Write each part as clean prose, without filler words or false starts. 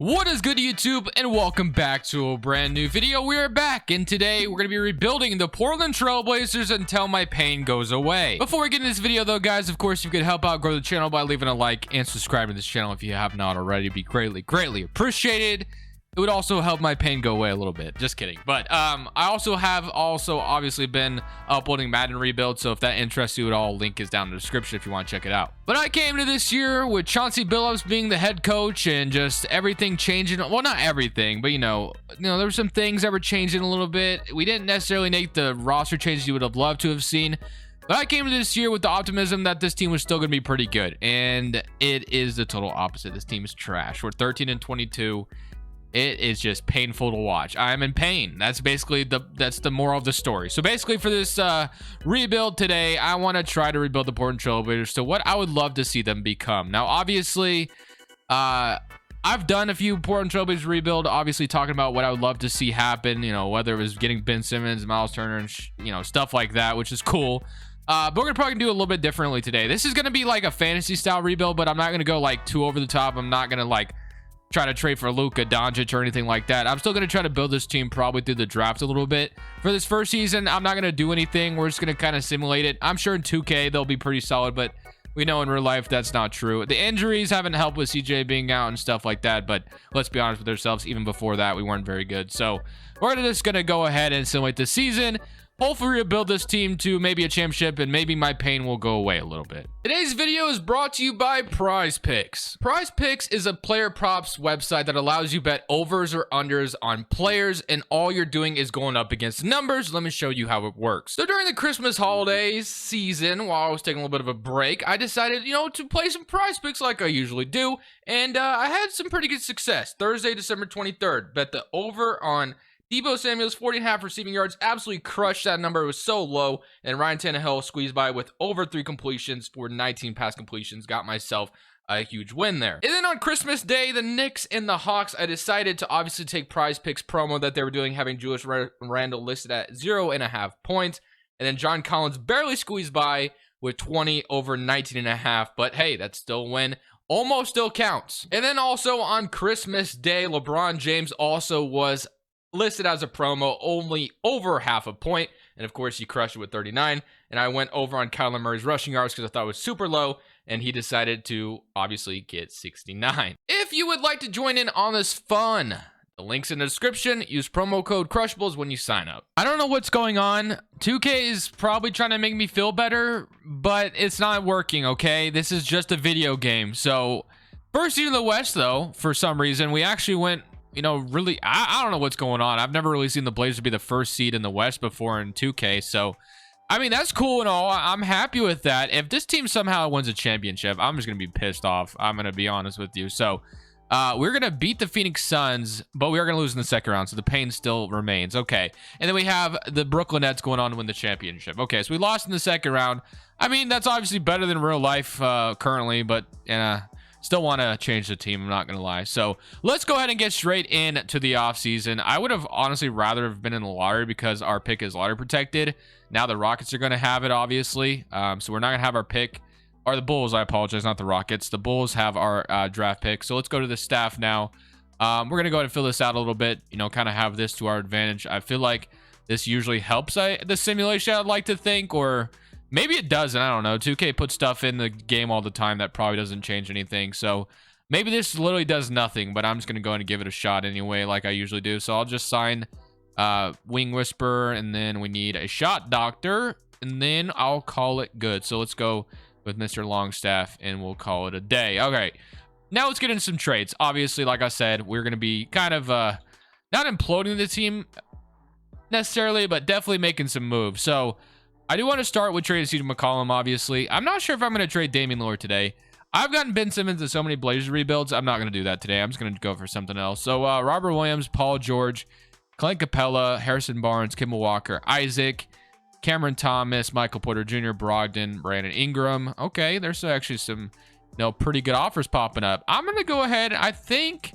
What is good, YouTube, and welcome back to a brand new video. We are back, and today we're going to be rebuilding the Portland Trailblazers until my pain goes away. Before we get into this video though, guys, of course, you could help out grow the channel by leaving a like and subscribing to this channel if you have not already. It'd be greatly appreciated. It would also help my pain go away a little bit. Just kidding. But I also have obviously been uploading Madden rebuild, so if that interests you at all, link is down in the description if you want to check it out. But I came to this year with Chauncey Billups being the head coach and just everything changing. Well, not everything, but you know, there were some things that were changing a little bit. We didn't necessarily make the roster changes you would have loved to have seen. But I came to this year with the optimism that this team was still going to be pretty good, and it is the total opposite. This team is trash. We're 13-22. It is just painful to watch. I'm in pain. That's basically the moral of the story. So basically for this rebuild today, I want to try to rebuild the Portland Trailblazers to what I would love to see them become. Now, obviously, I've done a few Portland Trailblazers rebuild, obviously talking about what I would love to see happen, you know, whether it was getting Ben Simmons, Miles Turner, and you know, stuff like that, which is cool. But we're gonna probably do it a little bit differently today. This is gonna be like a fantasy style rebuild, but I'm not gonna go like too over the top. I'm not gonna like try to trade for Luka Doncic or anything like that. I'm still going to try to build this team probably through the draft a little bit. For this first season, I'm not going to do anything. We're just going to kind of simulate it. I'm sure in 2K they'll be pretty solid, but we know in real life that's not true. The injuries haven't helped with CJ being out and stuff like that, but let's be honest with ourselves, even before that, we weren't very good. So we're just going to go ahead and simulate the season. Hopefully rebuild this team to maybe a championship, and maybe my pain will go away a little bit. Today's video is brought to you by Prize Picks. Prize Picks is a player props website that allows you bet overs or unders on players, and all you're doing is going up against numbers. Let me show you how it works. So during the Christmas holidays season, while I was taking a little bit of a break, I decided, you know, to play some Prize Picks like I usually do, and I had some pretty good success. Thursday, December 23rd, bet the over on Deebo Samuel's 40.5 receiving yards, absolutely crushed that number. It was so low. And Ryan Tannehill squeezed by with over 3 completions for 19 pass completions. Got myself a huge win there. And then on Christmas Day, the Knicks and the Hawks, I decided to obviously take Prize Picks promo that they were doing, having Julius Randle listed at 0.5 points. And then John Collins barely squeezed by with 20 over 19.5. But hey, that's still a win. Almost still counts. And then also on Christmas Day, LeBron James also was listed as a promo, only over half a point, and of course he crushed it with 39. And I went over on Kyler Murray's rushing yards because I thought it was super low, and he decided to obviously get 69. If you would like to join in on this fun, the link's in the description. Use promo code Crushables when you sign up. I don't know what's going on. 2K is probably trying to make me feel better, but it's not working, okay? This is just a video game. So first seed in the West, though, for some reason we actually went, you know, really, I don't know what's going on. I've never really seen the Blazers be the first seed in the West before in 2K. So, I mean, that's cool and all. I'm happy with that. If this team somehow wins a championship, I'm just going to be pissed off. I'm going to be honest with you. So, we're going to beat the Phoenix Suns, but we are going to lose in the second round. So, the pain still remains. Okay. And then we have the Brooklyn Nets going on to win the championship. Okay. So, we lost in the second round. I mean, that's obviously better than real life currently, but still want to change the team, I'm not going to lie. So let's go ahead and get straight into the offseason. I would have honestly rather have been in the lottery because our pick is lottery protected. Now the Rockets are going to have it, obviously. So we're not going to have our pick. Or the Bulls, I apologize, not the Rockets. The Bulls have our draft pick. So let's go to the staff now. We're going to go ahead and fill this out a little bit. You know, kind of have this to our advantage. I feel like this usually helps the simulation, I'd like to think, or maybe it doesn't. I don't know. 2K puts stuff in the game all the time that probably doesn't change anything. So maybe this literally does nothing, but I'm just going to go ahead and give it a shot anyway, like I usually do. So I'll just sign Wing Whisperer, and then we need a Shot Doctor, and then I'll call it good. So let's go with Mr. Longstaff, and we'll call it a day. Okay. Now let's get into some trades. Obviously, like I said, we're going to be kind of not imploding the team necessarily, but definitely making some moves. So I do want to start with trading CJ McCollum, obviously. I'm not sure if I'm going to trade Damian Lillard today. I've gotten Ben Simmons in so many Blazers rebuilds. I'm not going to do that today. I'm just going to go for something else. So Robert Williams, Paul George, Clint Capella, Harrison Barnes, Kimball Walker, Isaac, Cameron Thomas, Michael Porter Jr., Brogdon, Brandon Ingram. Okay, there's actually some, you know, pretty good offers popping up. I'm going to go ahead. I think,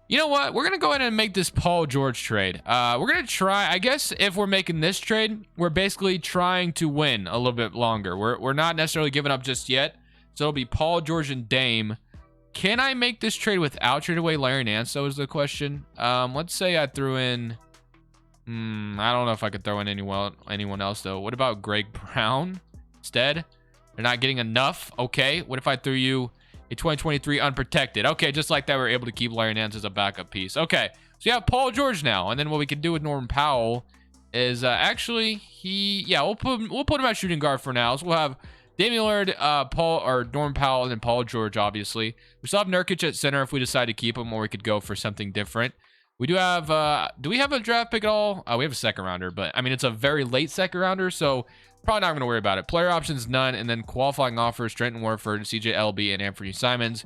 you know what? We're going to go ahead and make this Paul George trade. We're going to try, I guess if we're making this trade, we're basically trying to win a little bit longer. We're not necessarily giving up just yet. So it'll be Paul George and Dame. Can I make this trade without trade away Larry Nance, though, is the question. Let's say I threw in... I don't know if I could throw in anyone else, though. What about Greg Brown instead? They're not getting enough. Okay. What if I threw you a 2023 unprotected? Okay, just like that, we're able to keep Larry Nance as a backup piece. Okay, so you have Paul George now. And then what we can do with Norman Powell is actually we'll put him at shooting guard for now. So we'll have Damian Lillard, Norman Powell, and then Paul George, obviously. We still have Nurkic at center if we decide to keep him, or we could go for something different. We do have, do we have a draft pick at all? We have a second rounder, but I mean, it's a very late second rounder, so probably not going to worry about it. Player options, none, and then qualifying offers, Trenton Warford, CJ LB, and Anthony Simons.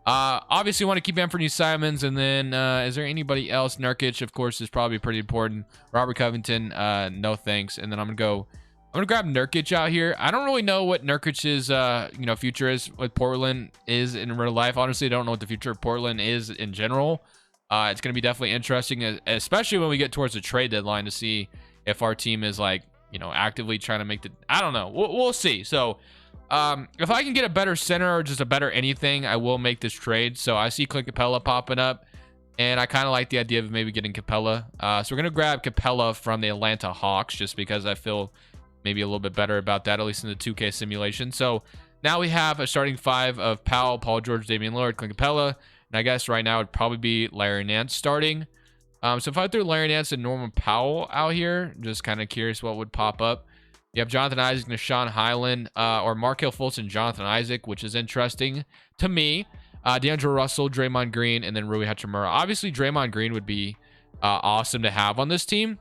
Obviously, want to keep Anthony Simons, and then is there anybody else? Nurkic, of course, is probably pretty important. Robert Covington, no thanks. And then I'm gonna grab Nurkic out here. I don't really know what Nurkic's future is, what Portland is in real life. Honestly, I don't know what the future of Portland is in general. It's going to be definitely interesting, especially when we get towards the trade deadline, to see if our team is like, actively trying to make the, I don't know. We'll see. So if I can get a better center or just a better anything, I will make this trade. So I see Clint Capella popping up, and I kind of like the idea of maybe getting Capella. So we're going to grab Capella from the Atlanta Hawks, just because I feel maybe a little bit better about that, at least in the 2K simulation. So now we have a starting five of Powell, Paul George, Damian Lillard, Clint Capella. And I guess right now it'd probably be Larry Nance starting. So if I threw Larry Nance and Norman Powell out here, just kind of curious what would pop up. You have Jonathan Isaac, Nashawn Highland, or Markelle Fultz and Jonathan Isaac, which is interesting to me. D'Angelo Russell, Draymond Green, and then Rui Hachimura. Obviously, Draymond Green would be awesome to have on this team.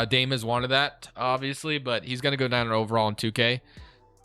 Dame has wanted that, obviously, but he's going to go down overall in 2K.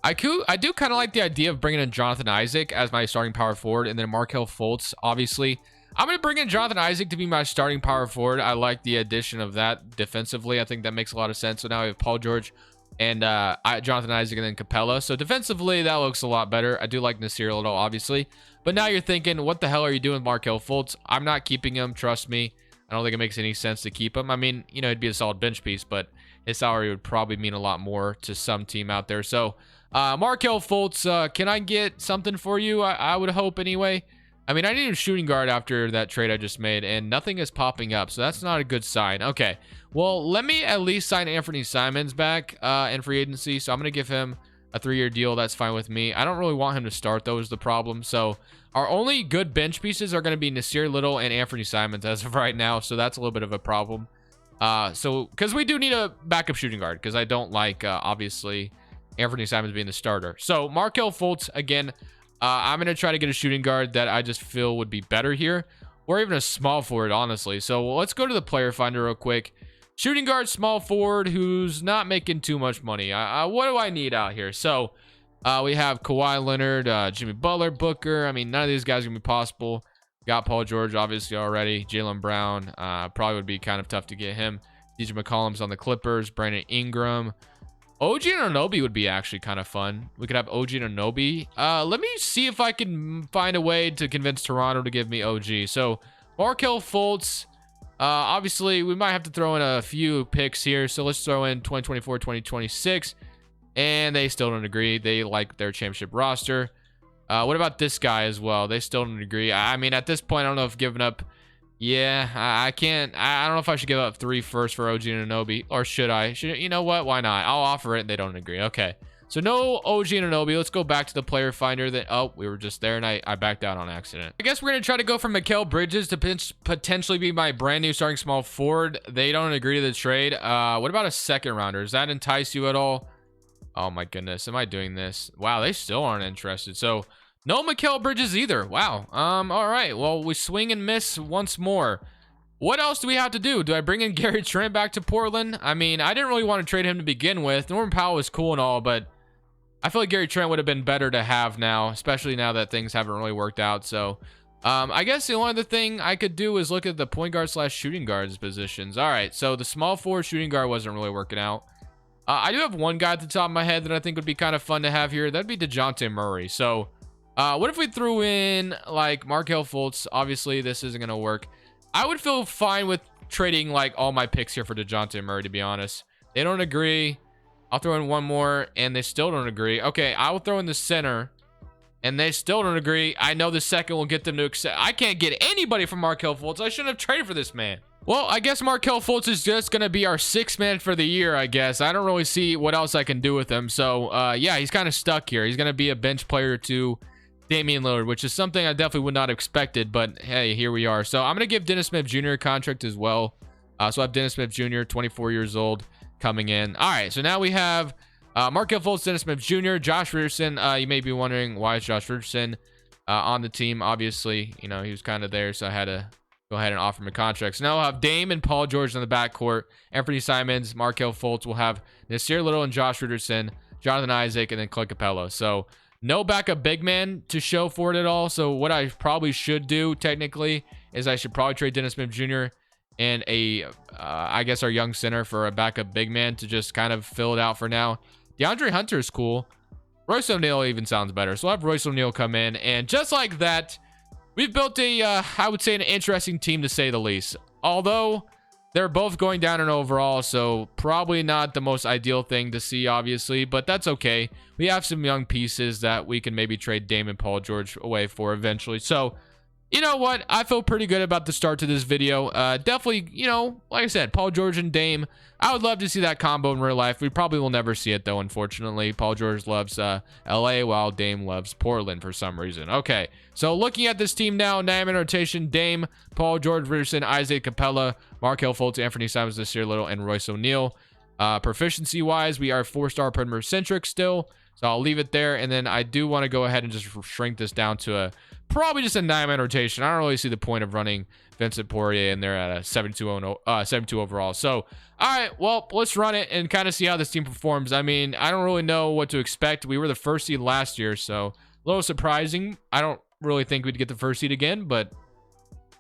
I do kind of like the idea of bringing in Jonathan Isaac as my starting power forward, and then Markelle Fultz, obviously. I'm going to bring in Jonathan Isaac to be my starting power forward. I like the addition of that defensively. I think that makes a lot of sense. So now we have Paul George and Jonathan Isaac and then Capella. So defensively, that looks a lot better. I do like Nasir Little, obviously. But now you're thinking, what the hell are you doing with Markelle Fultz? I'm not keeping him, trust me. I don't think it makes any sense to keep him. I mean, it'd be a solid bench piece, but his salary would probably mean a lot more to some team out there. So Markelle Fultz, can I get something for you? I would hope anyway. I mean, I need a shooting guard after that trade I just made, and nothing is popping up, so that's not a good sign. Okay, well, let me at least sign Anthony Simons back in free agency, so I'm going to give him a 3-year deal. That's fine with me. I don't really want him to start, though, is the problem. So our only good bench pieces are going to be Nasir Little and Anthony Simons as of right now, so that's a little bit of a problem. Because we do need a backup shooting guard, because I don't like, obviously, Anthony Simons being the starter. So Markelle Fultz, again, I'm going to try to get a shooting guard that I just feel would be better here, or even a small forward, honestly. So let's go to the player finder real quick. Shooting guard, small forward, who's not making too much money. What do I need out here? So we have Kawhi Leonard, Jimmy Butler, Booker. I mean, none of these guys are going to be possible. Got Paul George, obviously, already. Jaylen Brown, probably would be kind of tough to get him. DJ McCollum's on the Clippers. Brandon Ingram. OG Anunoby would be actually kind of fun. We could have OG Anunoby. Let me see if I can find a way to convince Toronto to give me OG. So Markelle Fultz. Obviously, we might have to throw in a few picks here. So let's throw in 2024, 2026. And they still don't agree. They like their championship roster. What about this guy as well? They still don't agree. I mean, at this point, I don't know if giving up... Yeah, I can't. I don't know if I should give up 3 firsts for OG Anunoby, or should I? You know what? Why not? I'll offer it, and they don't agree. Okay, so no OG Anunoby. Let's go back to the player finder. We were just there, and I backed out on accident. I guess we're gonna try to go for Mikal Bridges to potentially be my brand new starting small forward. They don't agree to the trade. What about a second rounder? Does that entice you at all? Oh my goodness, am I doing this? Wow, they still aren't interested. So. No Mikal Bridges either. Wow. All right. Well, we swing and miss once more. What else do we have to do? Do I bring in Gary Trent back to Portland? I mean, I didn't really want to trade him to begin with. Norman Powell is cool and all, but I feel like Gary Trent would have been better to have now, especially now that things haven't really worked out. So, I guess the only other thing I could do is look at the point guard / shooting guards positions. All right. So the small forward shooting guard wasn't really working out. I do have one guy at the top of my head that I think would be kind of fun to have here. That'd be DeJounte Murray. So, what if we threw in like Markelle Fultz? Obviously, this isn't going to work. I would feel fine with trading like all my picks here for DeJounte Murray, to be honest. They don't agree. I'll throw in one more, and they still don't agree. Okay, I will throw in the center. and they still don't agree. I know the second will get them to accept. I can't get anybody from Markelle Fultz. I shouldn't have traded for this man. Well, I guess Markelle Fultz is just going to be our sixth man for the year, I guess. I don't really see what else I can do with him. So, yeah, he's kind of stuck here. He's going to be a bench player to Damian Lillard, which is something I definitely would not have expected. But, hey, here we are. So, I'm going to give Dennis Smith Jr. a contract as well. So, I have Dennis Smith Jr., 24 years old, coming in. All right, so now we have Markelle Fultz, Dennis Smith Jr., Josh Richardson. You may be wondering, why is Josh Richardson on the team? Obviously, you know, he was kind of there, so I had to go ahead and offer him a contract. So now we'll have Dame and Paul George in the backcourt. Anthony Simons, Markelle Fultz. We'll have Nasir Little and Josh Richardson, Jonathan Isaac, and then Clint Capella. So no backup big man to show for it at all. So what I probably should do technically is I should probably trade Dennis Smith Jr. and I guess our young center for a backup big man to just kind of fill it out for now. DeAndre Hunter is cool. Royce O'Neal even sounds better. So I'll have Royce O'Neal come in, and just like that, we've built a, I would say, an interesting team to say the least. Although they're both going down in overall, so probably not the most ideal thing to see, obviously, but that's okay. We have some young pieces that we can maybe trade Dame and Paul George away for eventually. So, you know what? I feel pretty good about the start to this video. Definitely, you know, like I said, Paul George and Dame. I would love to see that combo in real life. We probably will never see it, though, unfortunately. Paul George loves LA, while Dame loves Portland for some reason. Okay, so looking at this team now, nine-man rotation: Dame, Paul George, Richardson, Isaac Capella, Markelle Fultz, Anthony Simons, Nasir Little, and Royce O'Neal. Proficiency-wise, we are 4-star perimeter-centric still, so I'll leave it there. And then I do want to go ahead and just shrink this down to probably just a 9-man rotation. I don't really see the point of running Vincent Poirier in there at a 72 overall. So, all right, well, let's run it and kind of see how this team performs. I mean, I don't really know what to expect. We were the first seed last year, so a little surprising. I don't really think we'd get the first seed again, but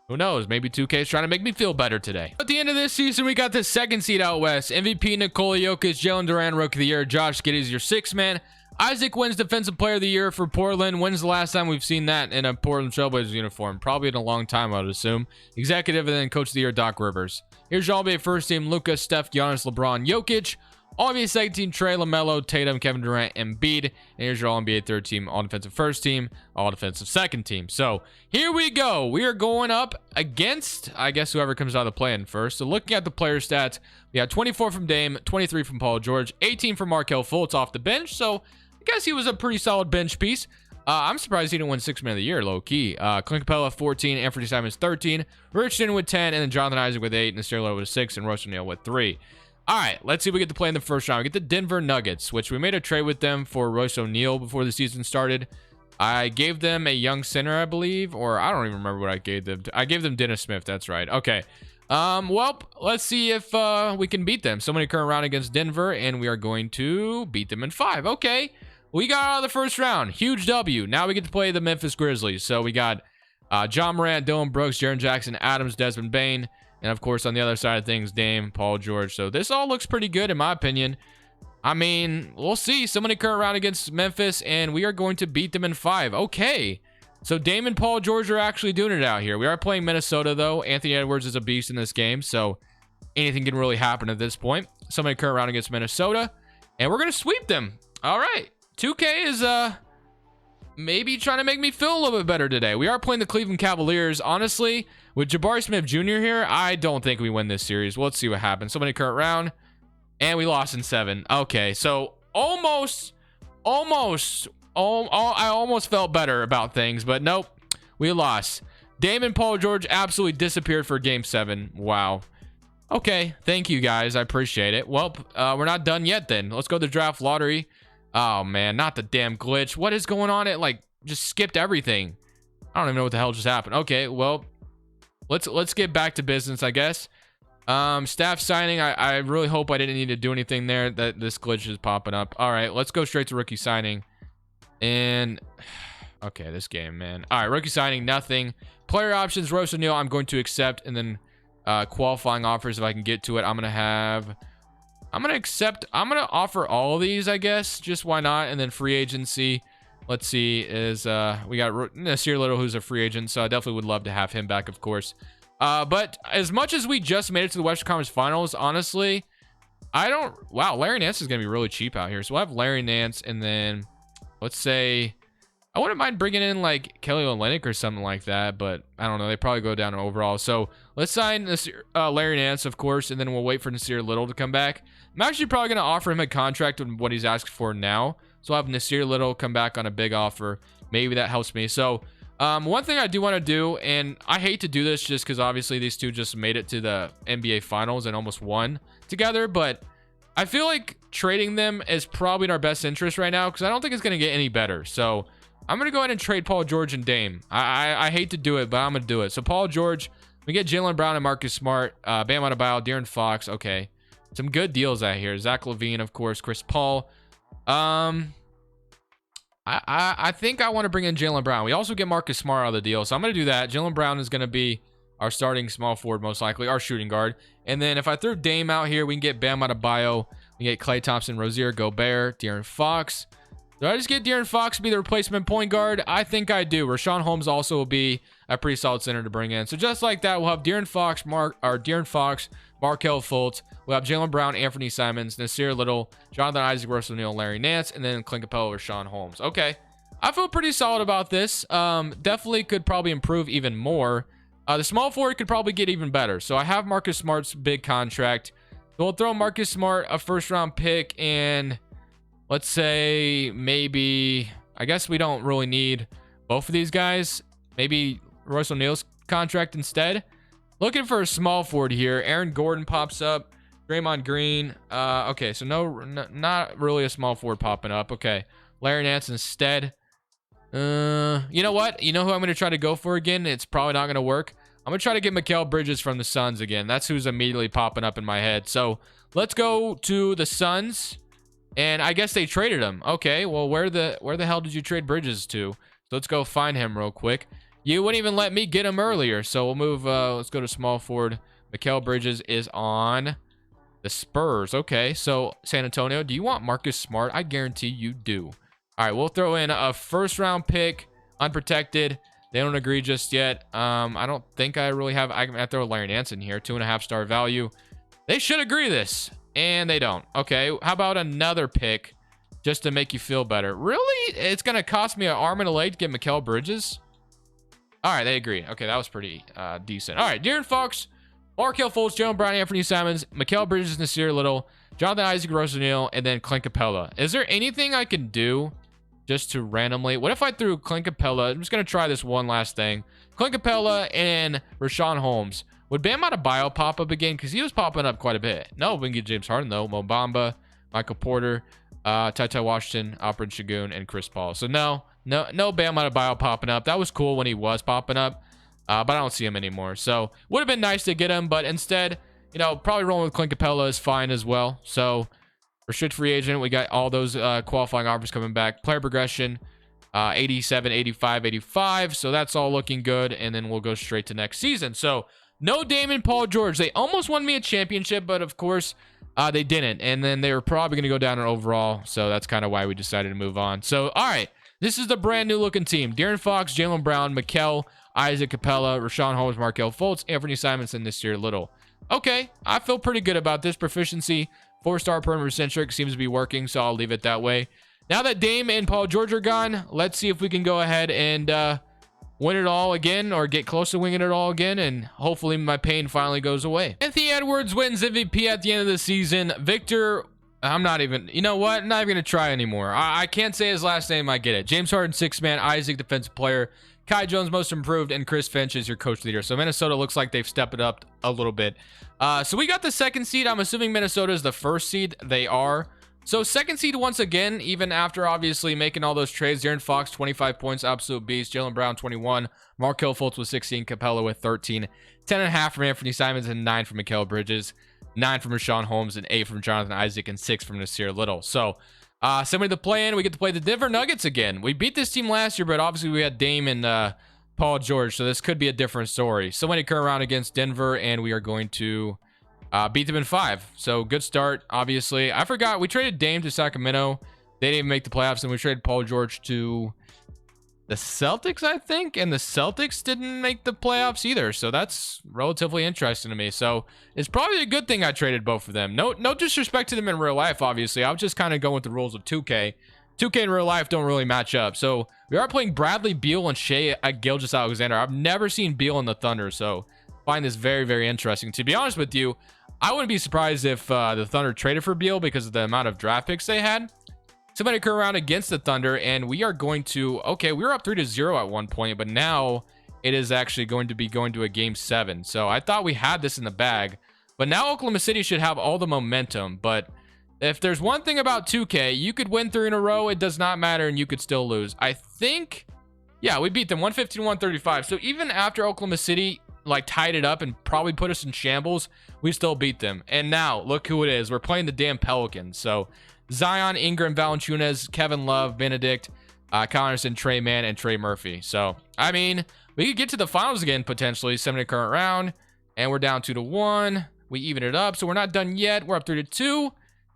who knows? Maybe 2K is trying to make me feel better today. At the end of this season, we got the second seed out west. MVP Nikola Jokic, Jalen Duran, Rookie of the Year. Josh Giddey's your sixth man. Isaac wins Defensive Player of the Year for Portland. When's the last time we've seen that in a Portland Trailblazers uniform? Probably in a long time, I would assume. Executive and then Coach of the Year, Doc Rivers. Here's your All-NBA first team: Luka, Steph, Giannis, LeBron, Jokic. All-NBA second team: Trey, LaMelo, Tatum, Kevin Durant, Embiid. And here's your All-NBA third team: All-Defensive first team, All-Defensive second team. So here we go. We are going up against, I guess, whoever comes out of the play-in first. So looking at the player stats, we had 24 from Dame, 23 from Paul George, 18 from Markelle Fultz off the bench. So I guess he was a pretty solid bench piece. I'm surprised he didn't win 6 man of the year, low-key. Clint Capella, 14. Anthony Simons, 13. Richardson with 10. And then Jonathan Isaac with 8. And Nasir Little with 6. And Royce O'Neal with 3. All right, let's see if we get to play in the first round. We get the Denver Nuggets, which we made a trade with them for Royce O'Neal before the season started. I gave them a young center, I believe. Or I don't even remember what I gave them. I gave them Dennis Smith. That's right. Okay. Well, let's see if we can beat them. So many current round against Denver. And we are going to beat them in 5. Okay. We got out of the first round. Huge W. Now we get to play the Memphis Grizzlies. So we got John Morant, Dylan Brooks, Jaren Jackson, Adams, Desmond Bane. And, of course, on the other side of things, Dame, Paul George. So this all looks pretty good, in my opinion. I mean, we'll see. So many current round against Memphis, and we are going to beat them in 5. Okay. So Dame and Paul George are actually doing it out here. We are playing Minnesota, though. Anthony Edwards is a beast in this game, so anything can really happen at this point. So many current round against Minnesota, and we're going to sweep them. All right. 2K is maybe trying to make me feel a little bit better today. We are playing the Cleveland Cavaliers. Honestly, with Jabari Smith Jr. here, I don't think we win this series. Well, let's see what happens. So many current round, and we lost in 7. Okay, so I almost felt better about things, but nope, we lost. Dame and Paul George absolutely disappeared for Game 7. Wow. Okay, thank you guys. I appreciate it. Well, we're not done yet then. Let's go to the draft lottery. Oh, man, not the damn glitch. What is going on? It, like, just skipped everything. I don't even know what the hell just happened. Okay, well, let's get back to business, I guess. Staff signing. I really hope I didn't need to do anything there. That this glitch is popping up. All right, let's go straight to rookie signing. And, okay, this game, man. All right, rookie signing, nothing. Player options, Royce O'Neal, I'm going to accept. And then qualifying offers, if I can get to it, I'm going to accept. I'm going to offer all of these, I guess. Just why not? And then free agency, let's see, is we got Nasir Little, who's a free agent. So I definitely would love to have him back, of course. But as much as we just made it to the Western Conference Finals, honestly, wow, Larry Nance is going to be really cheap out here. So we'll have Larry Nance, and then let's say I wouldn't mind bringing in like Kelly Olynyk or something like that, but I don't know. They probably go down overall. So let's sign this Larry Nance, of course, and then we'll wait for Nasir Little to come back. I'm actually probably going to offer him a contract with what he's asked for now. So I'll have Nasir Little come back on a big offer. Maybe that helps me. So one thing I do want to do, and I hate to do this just because obviously these two just made it to the NBA Finals and almost won together, but I feel like trading them is probably in our best interest right now because I don't think it's going to get any better. So I'm going to go ahead and trade Paul George and Dame. I hate to do it, but I'm going to do it. So Paul George, we get Jaylen Brown and Marcus Smart, Bam Adebayo, De'Aaron Fox. Okay. Some good deals out here. Zach LaVine, of course, Chris Paul. I think I want to bring in Jaylen Brown. We also get Marcus Smart out of the deal, so I'm going to do that. Jaylen Brown is going to be our starting small forward, most likely, our shooting guard. And then if I throw Dame out here, we can get Bam Adebayo. We get Klay Thompson, Rozier, Gobert, De'Aaron Fox. Do I just get De'Aaron Fox to be the replacement point guard? I think I do. Rashawn Holmes also will be a pretty solid center to bring in. So just like that, we'll have De'Aaron Fox, Markelle Fultz. We'll have Jaylen Brown, Anthony Simons, Nasir Little, Jonathan Isaac, Russell Neal, Larry Nance, and then Clint Capella, Rashawn Holmes. Okay. I feel pretty solid about this. Definitely could probably improve even more. The small forward could probably get even better. So I have Marcus Smart's big contract. So we'll throw Marcus Smart a first-round pick and let's say maybe, I guess we don't really need both of these guys. Maybe Russell Neal's contract instead. Looking for a small forward here. Aaron Gordon pops up. Draymond Green. Okay, so not really a small forward popping up. Okay, Larry Nance instead. You know what? You know who I'm going to try to go for again? It's probably not going to work. I'm going to try to get Mikal Bridges from the Suns again. That's who's immediately popping up in my head. So let's go to the Suns. And I guess they traded him. Okay, well, where the hell did you trade Bridges to? So let's go find him real quick. You wouldn't even let me get him earlier. So we'll move, let's go to small forward. Mikal Bridges is on the Spurs. Okay, so San Antonio, do you want Marcus Smart? I guarantee you do. All right, we'll throw in a first-round pick, unprotected. They don't agree just yet. I don't think I really have. I can throw Larry Nance in here, 2.5-star value. They should agree this. And they don't. Okay, how about another pick just to make you feel better? Really? It's going to cost me an arm and a leg to get Mikal Bridges? All right, they agree. Okay, that was pretty decent. All right, De'Aaron Fox, Markelle Fultz, Jaylen Brown, Anthony Simons, Mikal Bridges, Nasir Little, Jonathan Isaac, Russell Neal, and then Clint Capella. Is there anything I can do just to randomly... What if I threw Clint Capella? I'm just going to try this one last thing. Clint Capella and Rashawn Holmes. Would Bam Adebayo pop up again? Because he was popping up quite a bit. No, we can get James Harden, though. Mo Bamba, Michael Porter, Ty Washington, Alperen Şengün, and Chris Paul. So no Bam Adebayo popping up. That was cool when he was popping up, but I don't see him anymore. So would have been nice to get him, but instead, you know, probably rolling with Clint Capella is fine as well. So restricted free agent, we got all those qualifying offers coming back. Player progression, 87, 85, 85. So that's all looking good, and then we'll go straight to next season. So no Dame and Paul George. They almost won me a championship, but of course they didn't. And then they were probably going to go down in overall. So that's kind of why we decided to move on. So, all right. This is the brand new looking team. De'Aaron Fox, Jaylen Brown, Mikal, Isaac Capella, Rashawn Holmes, Markelle Fultz, Anthony Simons, and Nasir Little. Okay. I feel pretty good about this. Proficiency, 4-star perimeter centric seems to be working. So I'll leave it that way. Now that Dame and Paul George are gone, let's see if we can go ahead and win it all again, or get close to winning it all again, and hopefully my pain finally goes away. Anthony Edwards wins MVP at the end of the season. Victor, I'm not even, you know what? I'm not even going to try anymore. I can't say his last name. I get it. James Harden, 6-man. Isaac, defensive player. Kai Jones, most improved. And Chris Finch is your coach leader. So Minnesota looks like they've stepped it up a little bit. So we got the 2nd seed. I'm assuming Minnesota is the 1st seed. They are. So 2nd seed once again, even after obviously making all those trades. De'Aaron Fox, 25 points, absolute beast. Jaylen Brown, 21. Markelle Fultz with 16. Capella with 13. 10.5 from Anthony Simons and 9 from Mikal Bridges. 9 from Rashawn Holmes and 8 from Jonathan Isaac and 6 from Nasir Little. So similar to the play-in, we get to play the Denver Nuggets again. We beat this team last year, but obviously we had Dame and Paul George, so this could be a different story. So when you come around against Denver, and we are going to beat them in 5. So good start, obviously. I forgot, we traded Dame to Sacramento. They didn't even make the playoffs, and we traded Paul George to the Celtics, I think, and the Celtics didn't make the playoffs either. So that's relatively interesting to me. So it's probably a good thing I traded both of them. No disrespect to them in real life, obviously. I was just kind of going with the rules of 2K 2K in real life don't really match up. So we are playing Bradley Beal and Shea Gilgeous-Alexander. I've never seen Beal in the Thunder, so I find this very, very interesting. To be honest with you, I wouldn't be surprised if the Thunder traded for Beal because of the amount of draft picks they had. Somebody occur around against the Thunder, and we are going to, okay, we were up 3-0 at one point, but now it is actually going to be going to a game 7. So I thought we had this in the bag, but now Oklahoma City should have all the momentum. But if there's one thing about 2K, you could win 3 in a row, it does not matter, and you could still lose. I think, yeah, we beat them 115-135. So even after Oklahoma City like tied it up and probably put us in shambles, we still beat them. And now look who it is. We're playing the damn Pelicans. So Zion, Ingram, Valanciunas, Kevin Love, Benedict, Kyle Anderson, Trey Mann, and Trey Murphy. So I mean, we could get to the finals again potentially. 7 current round, and we're down 2-1. We even it up, so we're not done yet. We're up 3-2,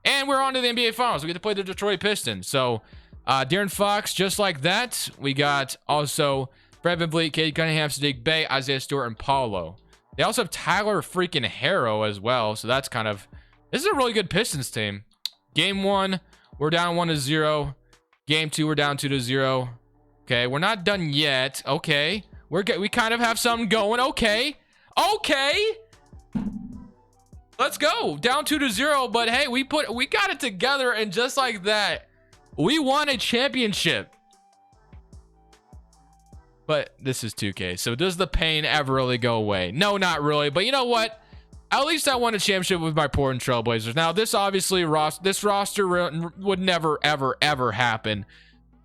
and we're on to the NBA finals. We get to play the Detroit Pistons. So De'Aaron Fox, just like that. We got also Fred VanVleet, Cade Cunningham, Sadiq Bey, Isaiah Stewart, and Paulo. They also have Tyler freaking Harrow as well. So that's kind of, this is a really good Pistons team. Game 1, we're down 1-0. Game 2, we're down 2-0. Okay, we're not done yet. Okay, we kind of have something going. Okay, let's go. Down 2-0, but hey, we got it together, and just like that, we won a championship. But this is 2K, so does the pain ever really go away? No, not really. But you know what? At least I won a championship with my Portland Trailblazers. Now, this obviously this roster would never, ever, ever happen.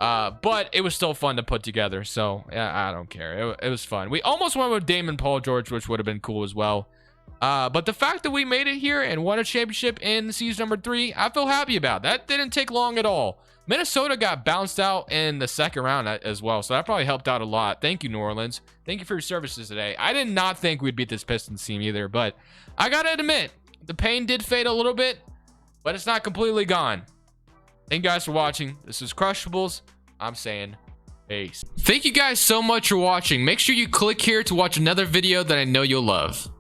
But it was still fun to put together. So yeah, I don't care. It was fun. We almost went with Damon Paul George, which would have been cool as well. But the fact that we made it here and won a championship in season number 3, I feel happy about. That didn't take long at all. Minnesota got bounced out in the 2nd round as well, so that probably helped out a lot. Thank you, New Orleans. Thank you for your services today. I did not think we'd beat this Pistons team either, but I gotta admit, the pain did fade a little bit, but it's not completely gone. Thank you guys for watching. This is Crushables. I'm saying peace. Thank you guys so much for watching. Make sure you click here to watch another video that I know you'll love.